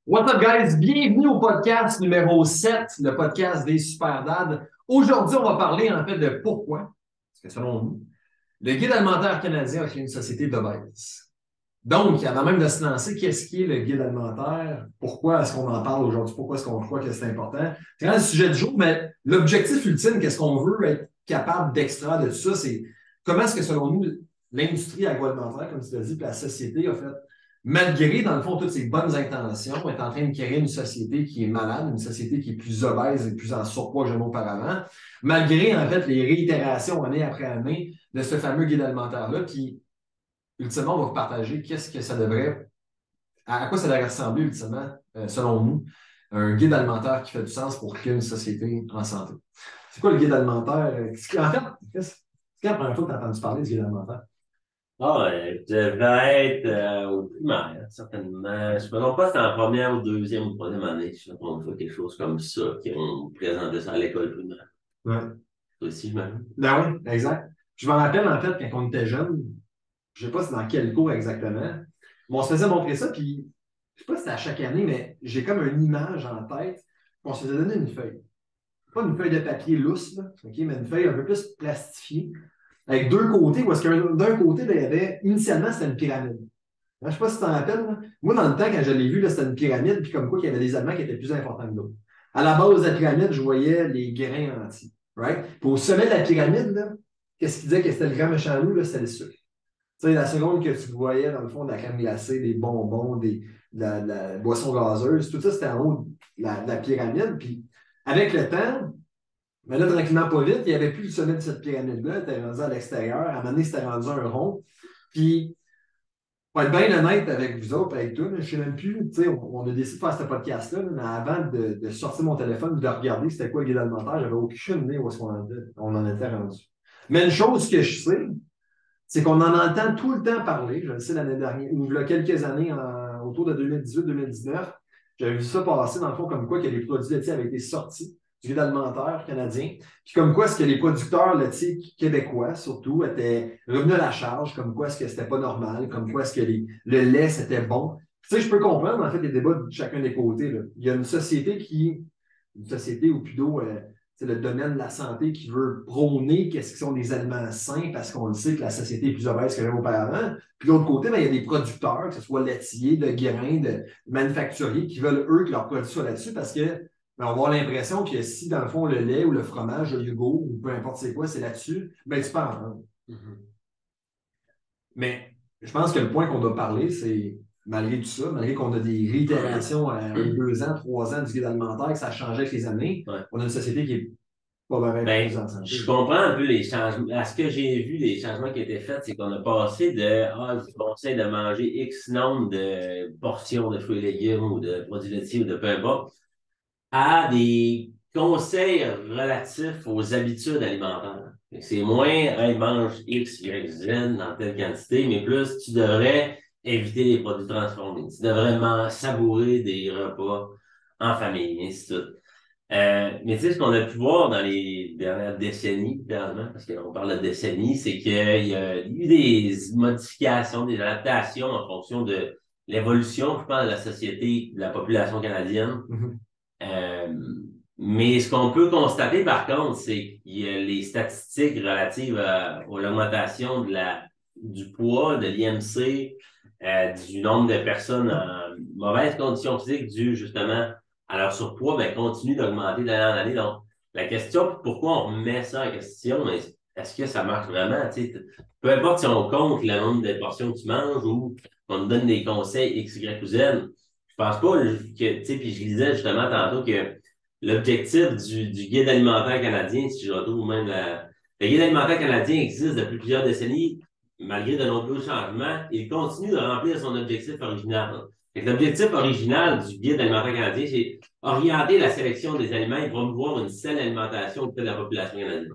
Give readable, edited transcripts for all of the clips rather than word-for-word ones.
What's up, guys? Bienvenue au podcast numéro 7, le podcast des Super Dads. Aujourd'hui, on va parler en fait de pourquoi, parce que selon nous, le Guide alimentaire canadien a créé une société d'obèses. Donc, avant même de se lancer, qu'est-ce qui est le guide alimentaire? Pourquoi est-ce qu'on en parle aujourd'hui? Pourquoi est-ce qu'on croit que c'est important? C'est vraiment le sujet du jour, mais l'objectif ultime, qu'est-ce qu'on veut être capable d'extraire de tout ça, c'est comment est-ce que, selon nous, l'industrie agroalimentaire, comme tu l'as dit, puis la société a fait, malgré, dans le fond, toutes ces bonnes intentions, est en train de créer une société qui est malade, une société qui est plus obèse et plus en surpoids que jamais auparavant, malgré, en fait, les réitérations année après année de ce fameux guide alimentaire-là, qui ultimement, on va vous partager qu'est-ce que ça devrait, à quoi ça devrait ressembler ultimement, selon nous, un guide alimentaire qui fait du sens pour créer une société en santé. C'est quoi le guide alimentaire? En fait, c'est la première fois que tu as entendu parler du guide alimentaire? Je devais être au primaire, certainement. Je ne me trompe pas, c'était en première ou deuxième ou troisième année. Je ne me trompe pas, quelque chose comme ça, qui ont présenté ça à l'école primaire. Ouais. Toi aussi, je m'imagine. Ben oui, exact. Je me rappelle, en fait, quand on était jeune, je ne sais pas c'est dans quel cours exactement, mais on se faisait montrer ça, puis je ne sais pas si c'était à chaque année, mais j'ai comme une image en tête qu'on se faisait donner une feuille. Pas une feuille de papier lousse, là, okay, mais une feuille un peu plus plastifiée, avec deux côtés, où est-ce que d'un côté, là, il y avait, initialement, c'était une pyramide. Je ne sais pas si tu t'en rappelles. Là. Moi, dans le temps, quand je l'ai vu, là, c'était une pyramide, puis comme quoi, il y avait des aliments qui étaient plus importants que d'autres. À la base de la pyramide, je voyais les grains entiers. Right? Puis au sommet de la pyramide, là, qu'est-ce qui disait que c'était le grand méchant loup? Là, c'était le sucre. Tu sais, la seconde que tu voyais, dans le fond, de la crème glacée, des bonbons, de la boisson gazeuse, tout ça, c'était en haut de la pyramide. Puis avec le temps, mais là, tranquillement, pas vite, il n'y avait plus le sommet de cette pyramide-là, elle était rendu à l'extérieur. À un moment donné, c'était rendu un rond. Puis, pour être bien honnête avec vous autres, avec toi, je ne sais même plus, tu sais, on a décidé de faire ce podcast-là, mais avant de sortir mon téléphone et de regarder c'était quoi le guide alimentaire, j'avais aucune idée où est-ce on en était rendu. Mais une chose que je sais, c'est qu'on en entend tout le temps parler. Je le sais l'année dernière, ou il y a quelques années, autour de 2018-2019, j'avais vu ça passer dans le fond comme quoi que les produits laitiers avaient été sortis du guide alimentaire canadien. Puis comme quoi est-ce que les producteurs laitiers québécois, surtout, étaient revenus à la charge, comme quoi est-ce que c'était pas normal, comme quoi est-ce que le lait, c'était bon. Tu sais, je peux comprendre, en fait, les débats de chacun des côtés. Là. Il y a une société ou plutôt c'est le domaine de la santé qui veut prôner qu'est-ce qui sont des aliments sains parce qu'on le sait que la société est plus obèse que jamais auparavant. Puis de l'autre côté, ben, il y a des producteurs, que ce soit laitiers, de grains, de manufacturiers, qui veulent, eux, que leurs produits soient là-dessus parce que ben, on va avoir l'impression que si, dans le fond, le lait ou le fromage, le yogourt ou peu importe c'est quoi, c'est là-dessus, ben, tu peux en prendre. Mais je pense que le point qu'on doit parler, c'est malgré tout ça, malgré qu'on a des réitérations à 2 ans, 3 ans du guide alimentaire, que ça a changé avec les années, Ouais. on a une société qui est pas vraiment plus Ben, en santé. je comprends un peu les changements. À ce que j'ai vu, les changements qui ont été faits, c'est qu'on a passé de je vous conseille de manger X nombre de portions de fruits et légumes ou de produits laitiers ou de peu importe, à des conseils relatifs aux habitudes alimentaires. C'est moins, hey, mange X, Y, Z dans telle quantité, mais plus tu devrais éviter les produits transformés. Tu devrais savourer des repas en famille, ainsi de suite. Mais tu sais, ce qu'on a pu voir dans les dernières décennies, clairement, parce qu'on parle de décennies, c'est qu'il y a eu des modifications, des adaptations en fonction de l'évolution, je pense, de la société, de la population canadienne. Mhm. Euh, mais ce qu'on peut constater, par contre, c'est qu'il y a les statistiques relatives à l'augmentation du poids, de l'IMC, du nombre de personnes en mauvaise condition physique dû justement à leur surpoids, ben, continue d'augmenter d'année en année. Donc, la question, pourquoi on remet ça en question, mais est-ce que ça marche vraiment? Tu sais, peu importe si on compte le nombre de portions que tu manges ou qu'on te donne des conseils X, Y ou Z, je pense pas que, tu sais, puis je lisais justement tantôt que l'objectif du guide alimentaire canadien, si je retrouve même le guide alimentaire canadien existe depuis plusieurs décennies, malgré de nombreux changements, il continue de remplir son objectif original. L'objectif original du guide alimentaire canadien, c'est orienter la sélection des aliments et promouvoir une saine alimentation auprès de la population canadienne.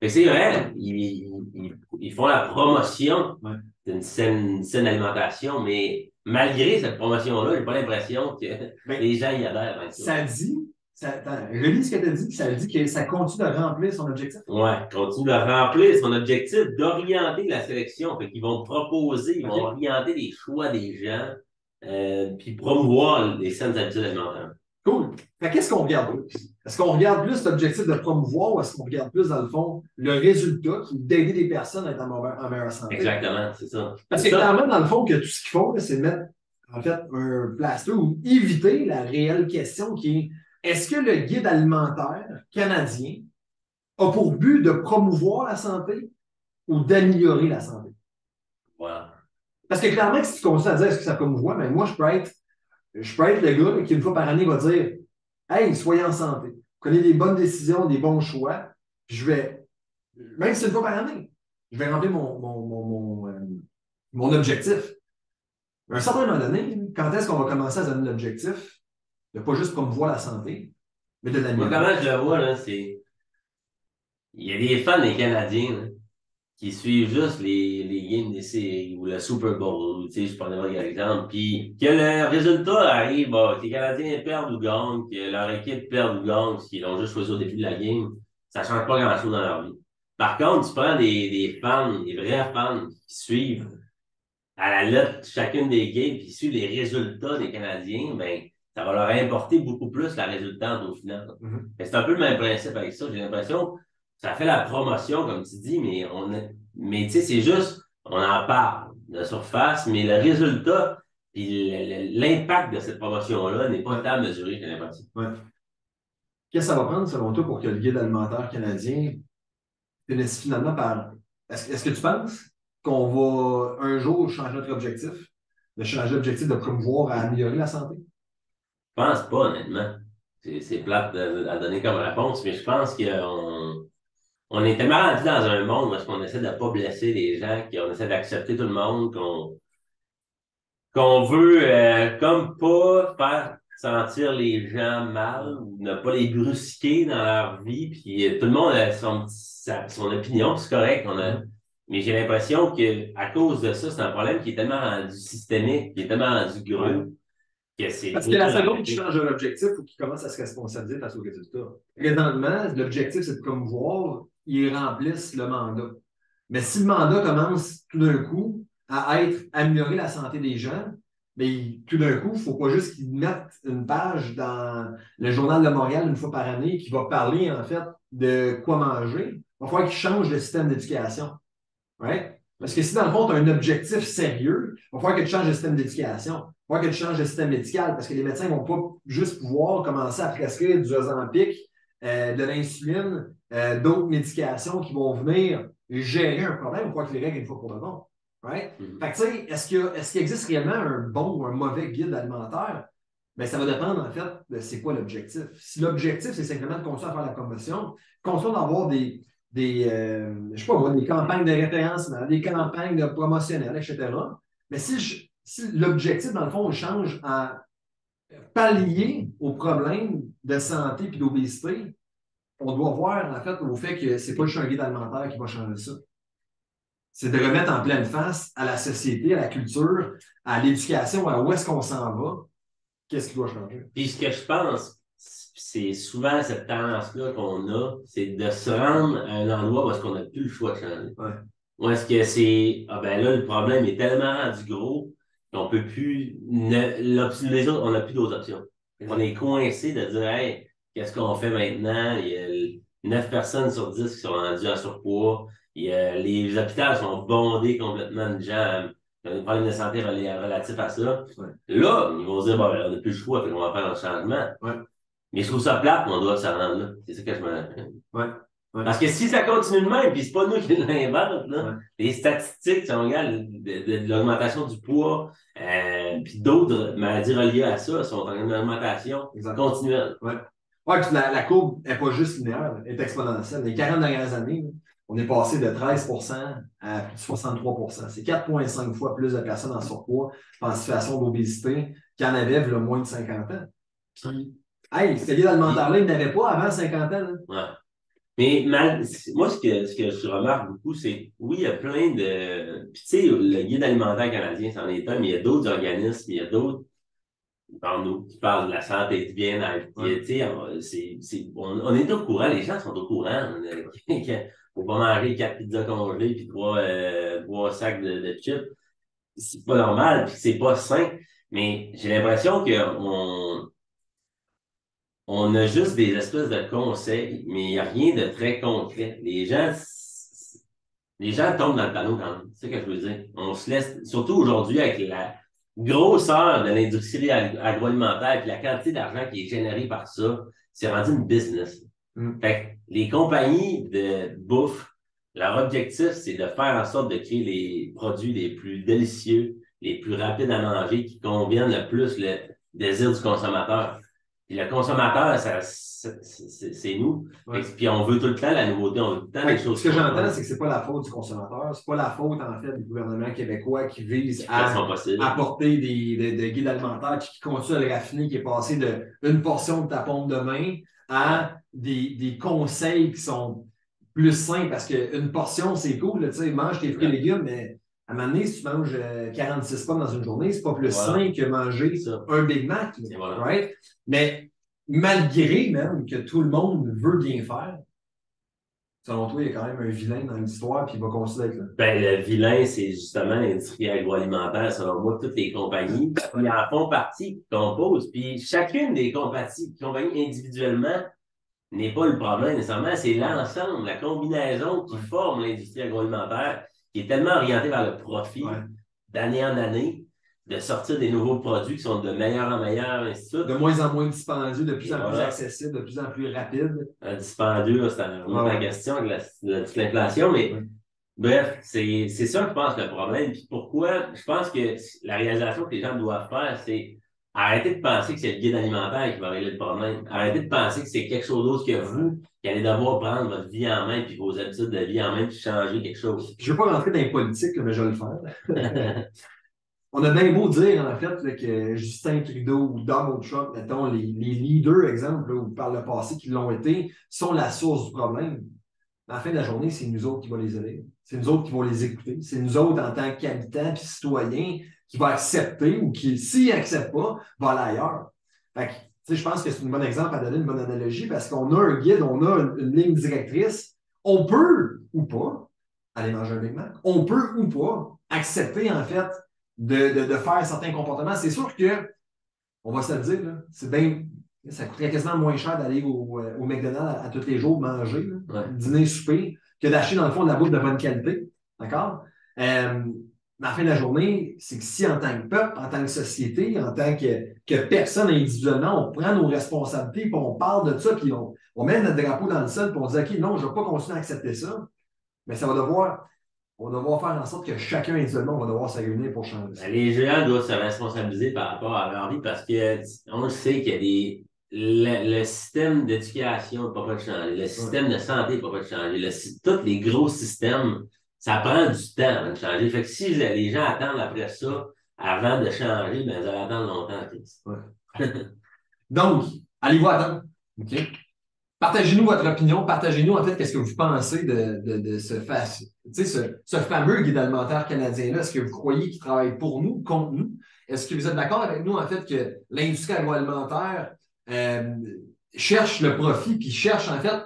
C'est vrai, ils font la promotion Ouais. d'une saine alimentation, mais malgré cette promotion-là, j'ai pas l'impression que Ben, les gens y adhèrent avec ça. ça dit, attends, relis ce que tu as dit, ça dit que ça continue de remplir son objectif. Ouais, continue de remplir son objectif d'orienter la sélection. Fait qu'ils vont proposer, ils vont OK? orienter les choix des gens puis promouvoir les saines habitudes alimentaires. Cool. Fait qu'est-ce qu'on regarde plus? Est-ce qu'on regarde plus l'objectif de promouvoir ou est-ce qu'on regarde plus, dans le fond, le résultat qui est d'aider des personnes à être en meilleure santé? Exactement, c'est ça. Parce que clairement, dans le fond, que tout ce qu'ils font, là, c'est mettre, en fait, un plaster ou éviter la réelle question qui est ce que le guide alimentaire canadien a pour but de promouvoir la santé ou d'améliorer la santé? Voilà. Parce que clairement, si tu continues à dire est-ce que ça promouvoit, mais moi, je peux être le gars qui, une fois par année, va dire hey, soyez en santé. Prenez des bonnes décisions, des bons choix. Puis je vais, même si c'est une fois par année, je vais remplir mon objectif. À un certain moment donné, quand est-ce qu'on va commencer à donner l'objectif de ne pas juste promouvoir la santé, mais de Moi, l'améliorer? comment je le vois, là, c'est. Il y a des fans des Canadiens, là, qui suivent juste les games des séries ou le Super Bowl, tu sais, je prends un exemple, puis que le résultat arrive, bah, que les Canadiens perdent ou gagnent, que leur équipe perd ou gagne, parce qu'ils l'ont juste choisi au début de la game, ça change pas grand-chose dans leur vie. Par contre, tu prends des fans, des vrais fans qui suivent à la lettre chacune des games, puis qui suivent les résultats des Canadiens, ben, ça va leur importer beaucoup plus la résultante au final. Mhm. C'est un peu le même principe avec ça. J'ai l'impression que ça fait la promotion, comme tu dis, mais tu sais, c'est juste, on en parle de surface, mais le résultat et l'impact de cette promotion-là n'est pas tant à mesurer, j'ai l'impression. Ouais. Qu'est-ce que ça va prendre, selon toi, pour que le guide alimentaire canadien finisse finalement par. Est-ce que tu penses qu'on va un jour changer notre objectif, de changer l'objectif de promouvoir à améliorer la santé? Je pense pas, honnêtement. C'est plate à donner comme réponse, mais je pense on est tellement rendu dans un monde où est-ce qu'on essaie de ne pas blesser les gens, qu'on essaie d'accepter tout le monde, qu'on veut comme pas faire sentir les gens mal ou ne pas les brusquer dans leur vie. Puis tout le monde a son opinion, c'est correct. Mais j'ai l'impression que à cause de ça, c'est un problème qui est tellement rendu systémique, qui est tellement rendu gros, que c'est Parce trop que la dur à seconde qui arrêter. change un objectif, il faut qu'il commence à se responsabiliser face aux résultats. Présentement, l'objectif, c'est de promouvoir, ils remplissent le mandat. Mais si le mandat commence tout d'un coup à être améliorer la santé des gens, mais tout d'un coup, il ne faut pas juste qu'ils mettent une page dans le Journal de Montréal une fois par année qui va parler en fait de quoi manger. Il va falloir qu'ils changent le système d'éducation. Ouais? Parce que si dans le fond, tu as un objectif sérieux, il va falloir que tu changes le système d'éducation. Il va falloir que tu changes le système médical parce que les médecins ne vont pas juste pouvoir commencer à prescrire du Ozempic, de l'insuline, d'autres médications qui vont venir gérer un problème. Il va falloir que les règles une fois pour de bon. Right? Fait que, tu sais, est-ce qu'il existe réellement un bon ou un mauvais guide alimentaire? Bien, ça va dépendre, en fait, de c'est quoi l'objectif. Si l'objectif, c'est simplement de continuer à faire la promotion, continuer d'avoir je sais pas moi, des campagnes de référencement, des campagnes de promotionnelles, etc. Mais si l'objectif, dans le fond, change à pallier aux problèmes de santé et d'obésité, on doit voir, en fait, au fait que c'est pas juste un guide alimentaire qui va changer ça. C'est de remettre en pleine face à la société, à la culture, à l'éducation, à où est-ce qu'on s'en va, qu'est-ce qui doit changer. Puis ce que je pense, c'est souvent cette tendance-là qu'on a, c'est de se rendre à un endroit où est-ce qu'on n'a plus le choix de changer. Ouais. Ou est-ce que c'est, ah ben là, le problème est tellement rendu gros qu'on peut plus, les autres, on n'a plus d'autres options. On est coincé de dire, hey, qu'est-ce qu'on fait maintenant? Il y a 9 personnes sur 10 qui sont rendues en surpoids. Les hôpitaux sont bondés complètement de gens qui ont des problèmes de santé relatifs à ça. Ouais. Là, ils vont se dire, bon, ben, on n'a plus le choix, on va faire un changement. Ouais. Mais je trouve ça plate, on doit se rendre là. C'est ça que je me rappelle. Ouais. Ouais. Parce que si ça continue de même, puis c'est pas nous qui l'invente, là, Ouais. les statistiques, si on regarde de l'augmentation du poids, puis d'autres maladies reliées à ça sont en augmentation continuelle. Ouais. Ouais, puis la courbe n'est pas juste linéaire, elle est exponentielle. Les 40 dernières années, on est passé de 13% à plus de 63%. C'est 4,5 fois plus de personnes en surpoids en situation d'obésité qu'il y en avait le moins de 50 ans. Puis, hey, ce guide alimentaire-là, il n'avait pas avant 50 ans. Là. Ouais. Mais moi, ce que je remarque beaucoup, c'est, oui, il y a plein de. Puis, tu sais, le guide alimentaire canadien, c'en est un, mais il y a d'autres organismes, il y a d'autres, par nous, qui parlent de la santé et du bien-être. Ouais. Tu sais, on est au courant, les gens sont au courant. Faut pas manger 4 pizzas congelées puis 3 sacs de chips. C'est pas normal, puis c'est pas sain. Mais j'ai l'impression on a juste des espèces de conseils, mais il n'y a rien de très concret. Les gens tombent dans le panneau quand même. C'est ce que je veux dire. On se laisse, surtout aujourd'hui avec la grosseur de l'industrie agroalimentaire et la quantité d'argent qui est générée par ça, c'est rendu une business. Fait que les compagnies de bouffe, leur objectif, c'est de faire en sorte de créer les produits les plus délicieux, les plus rapides à manger, qui conviennent le plus le désir du consommateur. Puis le consommateur, c'est nous. Ouais. Puis on veut tout le temps la nouveauté, on veut tout le temps les choses. Ce que j'entends, c'est que c'est pas la faute du consommateur, c'est pas la faute, en fait, du gouvernement québécois qui vise à apporter des guides alimentaires qui continuent à le raffiner, qui est passé d'une portion de ta pompe de main à des conseils qui sont plus sains, parce qu'une portion, c'est cool, tu sais, mange tes fruits et légumes, mais à un moment donné, si tu manges 46 pommes dans une journée, c'est pas plus sain que manger un Big Mac. Right? Mais malgré même que tout le monde veut bien faire, selon toi, il y a quand même un vilain dans l'histoire puis il va continuer d'être là. Ben, le vilain, c'est justement l'industrie agroalimentaire, selon moi, toutes les compagnies. Ils en font partie, qui composent. Puis chacune des compagnies individuellement n'est pas le problème nécessairement, c'est l'ensemble, la combinaison qui forme l'industrie agroalimentaire, qui est tellement orientée vers le profit d'année en année, de sortir des nouveaux produits qui sont de meilleur en meilleur, ainsi de suite. De moins en moins dispendieux, de plus en plus accessible, de plus en plus rapide. Dispendieux, c'est une autre question avec l'inflation, mais bref, c'est ça, je pense, le problème. Puis pourquoi, je pense que la réalisation que les gens doivent faire, c'est arrêtez de penser que c'est le guide alimentaire qui va régler le problème. Arrêtez de penser que c'est quelque chose d'autre que vous qui allez devoir prendre votre vie en main puis vos habitudes de vie en main puis changer quelque chose. Je ne veux pas rentrer dans les politiques, mais je vais le faire. On a bien beau dire, en fait, là, que Justin Trudeau ou Donald Trump, mettons, les leaders, exemple, là, ou par le passé qui l'ont été, sont la source du problème. À la fin de la journée, c'est nous autres qui vont les aider. C'est nous autres qui vont les écouter. C'est nous autres, en tant qu'habitants et citoyens, qui vont accepter ou qui, s'ils n'acceptent pas, vont aller ailleurs. Fait que, je pense que c'est un bon exemple à donner, une bonne analogie, parce qu'on a un guide, on a une ligne directrice. On peut ou pas aller manger un Big Mac. On peut ou pas accepter, en fait, de faire certains comportements. C'est sûr que, on va se le dire, là, c'est bien, ça coûterait quasiment moins cher d'aller au McDonald's à tous les jours manger, dîner, souper, que d'acheter dans le fond de la bouffe de bonne qualité. D'accord? Mais à la fin de la journée, c'est que si en tant que peuple, en tant que société, en tant que personne individuellement, on prend nos responsabilités, puis on parle de ça, puis on met notre drapeau dans le sol, puis on dit OK, non, je ne vais pas continuer à accepter ça. Mais ça va devoir. On va devoir faire en sorte que chacun individuellement va devoir se réunir pour changer ça. Les géants doivent se responsabiliser par rapport à leur vie parce qu'on le sait qu'il y a des. Le système d'éducation ne peut pas changer. Le système de santé ne peut pas changer. Tous les gros systèmes, ça prend du temps avant de changer. Fait que si les gens attendent après ça, avant de changer, ben, ils vont attendre longtemps. Donc, allez-vous attendre. OK? Partagez-nous votre opinion, partagez-nous en fait qu'est-ce que vous pensez de ce fameux guide alimentaire canadien-là. Est-ce que vous croyez qu'il travaille pour nous, contre nous? Est-ce que vous êtes d'accord avec nous en fait que l'industrie agroalimentaire cherche le profit, puis cherche en fait,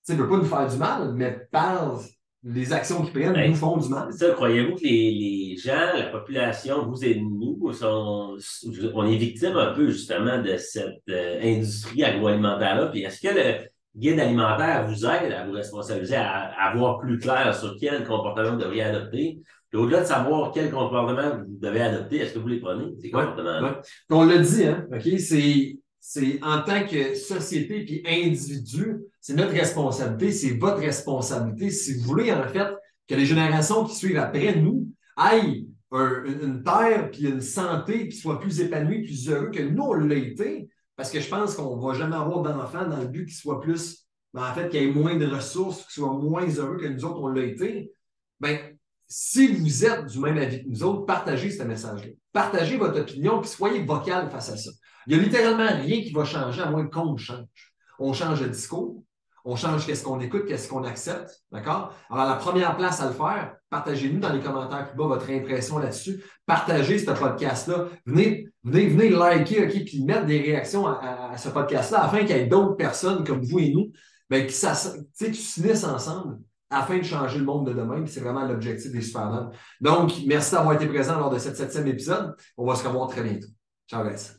ne veut pas nous faire du mal, mais par les actions qu'ils prennent nous font du mal? Ça, croyez-vous que les gens, la population, vous et nous, on est victimes un peu justement de cette industrie agroalimentaire-là? Puis est-ce que le guide alimentaire vous aide à vous responsabiliser, à voir plus clair sur quel comportement vous devriez adopter? Puis au-delà de savoir quel comportement vous devez adopter, est-ce que vous les prenez, ces comportements-là? On l'a dit, hein? OK? C'est en tant que société puis individu, c'est notre responsabilité, c'est votre responsabilité. Si vous voulez, en fait, que les générations qui suivent après nous aient une terre puis une santé qui soit plus épanouie, plus heureux que nous, on l'a été, parce que je pense qu'on ne va jamais avoir d'enfants dans le but qu'ils soient plus, en fait, qu'il y ait moins de ressources, qu'ils soient moins heureux que nous autres, on l'a été. Bien, si vous êtes du même avis que nous autres, partagez ce message-là. Partagez votre opinion puis soyez vocal face à ça. Il n'y a littéralement rien qui va changer à moins qu'on change. On change de discours, on change qu'est-ce qu'on écoute, qu'est-ce qu'on accepte. D'accord? Alors, la première place à le faire, partagez-nous dans les commentaires plus bas votre impression là-dessus. Partagez ce podcast-là. Venez liker, OK, puis mettre des réactions à ce podcast-là afin qu'il y ait d'autres personnes comme vous et nous qui s'unissent ensemble afin de changer le monde de demain. Puis c'est vraiment l'objectif des Superman. Donc, merci d'avoir été présent lors de cette 7e épisode. On va se revoir très bientôt. Ciao, guys.